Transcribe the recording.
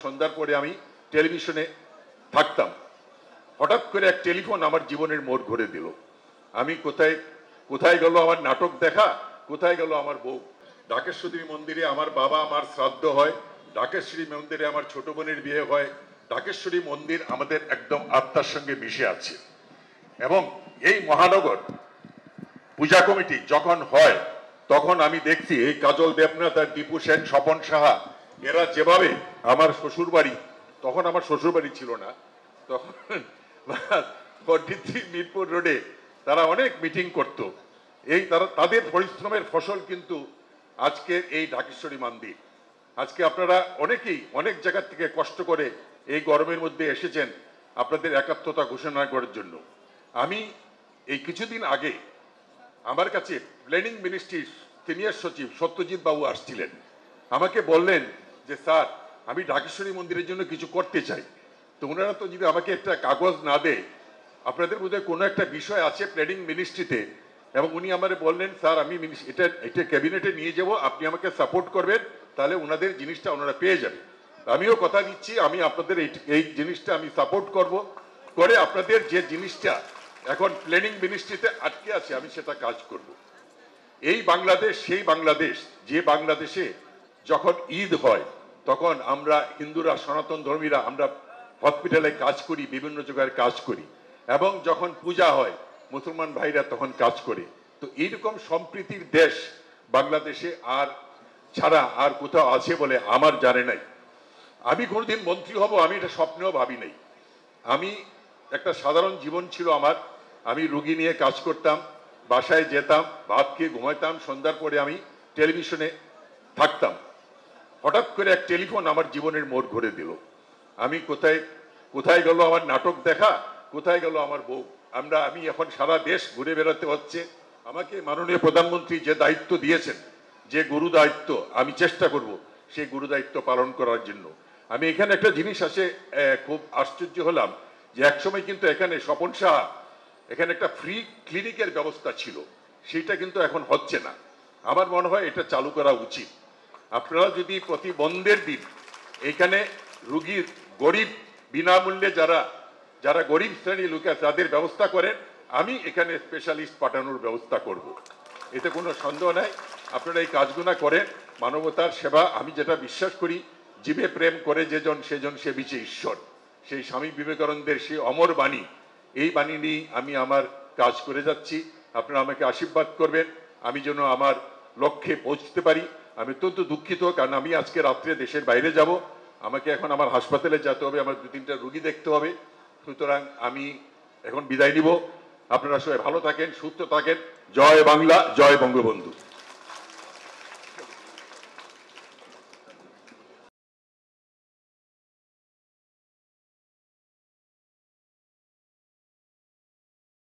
সন্ধ্যার পরে আমি টেলিভিশনে থাকতাম। হঠাৎ করে এক টেলিফোন আমার জীবনের মোড় ঘুরে দিল। আমি কোথায় গেল আমার নাটক দেখা, কোথায় গেল আমার বউ। ঢাকেশ্বরী মন্দিরে আমার বাবা আমার শ্রাদ্ধ হয়, ঢাকেশ্বরী মন্দিরে আমার ছোট বোনের বিয়ে হয়। ঢাকেশ্বরী মন্দির আমাদের একদম আত্মার সঙ্গে মিশে আছে। এবং এই মহানগর পূজা কমিটি যখন হয় তখন আমি দেখছি এই কাজল দেবনাথ আর দীপু সেন, স্বপন সাহা, এরা যেভাবে আমার শ্বশুর বাড়ি, তখন আমার শ্বশুর বাড়ি ছিল না, তখন 43 মিরপুর রোডে তারা অনেক মিটিং করত। তাদের পরিশ্রমের ফসল কিন্তু আজকের এই ঢাকেশ্বরী মন্দির। আজকে আপনারা অনেকেই অনেক জায়গা থেকে কষ্ট করে এই গরমের মধ্যে এসেছেন আপনাদের একাত্মতা ঘোষণা করার জন্য। আমি এই কিছুদিন আগে আমার কাছে প্ল্যানিং মিনিস্ট্রির সিনিয়র সচিব সত্যজিৎ বাবু আসছিলেন। আমাকে বললেন যে স্যার, আমি ঢাকেশ্বরী মন্দিরের জন্য কিছু করতে চাই। তো ওনারা তো যদি আমাকে একটা কাগজ না দেয়, আপনাদের মধ্যে কোনো একটা বিষয় আছে প্ল্যানিং মিনিস্ট্রিতে, এবং উনি আমাকে বললেন স্যার আমি এটা ক্যাবিনেটে নিয়ে যাব, আপনি আমাকে সাপোর্ট করবেন, তাহলে ওনাদের জিনিসটা ওনারা পেয়ে যাবে। আমিও কথা দিচ্ছি আমি আপনাদের এই জিনিসটা আমি সাপোর্ট করব, করে আপনাদের যে জিনিসটা এখন প্ল্যানিং মিনিস্ট্রিতে আটকে আছে আমি সেটা কাজ করব। এই বাংলাদেশ সেই বাংলাদেশ যে বাংলাদেশে যখন ঈদ হয় তখন আমরা হিন্দুরা, সনাতন ধর্মীরা আমরা হসপিটালে কাজ করি, বিভিন্ন জায়গায় কাজ করি, এবং যখন পূজা হয় মুসলমান ভাইরা তখন কাজ করে। তো এইরকম সম্প্রীতির দেশ বাংলাদেশে আর ছাড়া আর কোথাও আছে বলে আমার জানে নাই। আমি কোনোদিন মন্ত্রী হব আমি এটা স্বপ্নেও ভাবি নাই। আমি একটা সাধারণ জীবন ছিল আমার। আমি রুগী নিয়ে কাজ করতাম, বাসায় যেতাম, ভাত খেয়ে ঘুমাইতাম, সন্ধ্যার পরে আমি টেলিভিশনে থাকতাম। হঠাৎ করে এক টেলিফোন আমার জীবনের মোড় ঘুরে দিল। আমি কোথায় গেল আমার নাটক দেখা, কোথায় গেল আমার বউ। আমি এখন সারা দেশ ঘুরে বেড়াতে হচ্ছে। আমাকে মাননীয় প্রধানমন্ত্রী যে দায়িত্ব দিয়েছেন, যে গুরু দায়িত্ব, আমি চেষ্টা করব সেই গুরু দায়িত্ব পালন করার জন্য। আমি এখানে একটা জিনিস আসে খুব আশ্চর্য হলাম যে একসময় কিন্তু এখানে স্বপন সাহা এখানে একটা ফ্রি ক্লিনিকের ব্যবস্থা ছিল, সেটা কিন্তু এখন হচ্ছে না। আমার মনে হয় এটা চালু করা উচিত। আপনারা যদি প্রতি বন্ধের দিন এখানে রুগীর গরিব বিনামূল্যে যারা গরিব শ্রেণীর লোক আছে তাদের ব্যবস্থা করেন, আমি এখানে স্পেশালিস্ট পাঠানোর ব্যবস্থা করব। এতে কোনো সন্দেহ নাই। আপনারা এই কাজগুলো করেন, মানবতার সেবা। আমি যেটা বিশ্বাস করি, জীবে প্রেম করে যেজন সেজন সে বিচে ঈশ্বর, সেই স্বামী বিবেকানন্দের সেই অমর বাণী, এই বাণী নিয়ে আমি আমার কাজ করে যাচ্ছি। আপনারা আমাকে আশীর্বাদ করবেন আমি যেন আমার লক্ষ্যে পৌঁছতে পারি। আমি অত্যন্ত দুঃখিত, কারণ আমি আজকে রাত্রে দেশের বাইরে যাব, আমাকে এখন আমার হাসপাতালে যেতে হবে, আমার 2-3টা রুগী দেখতে হবে। সুতরাং আমি এখন বিদায় নিব। আপনারা সবাই ভালো থাকেন, সুস্থ থাকেন। জয় বাংলা, জয় বঙ্গবন্ধু।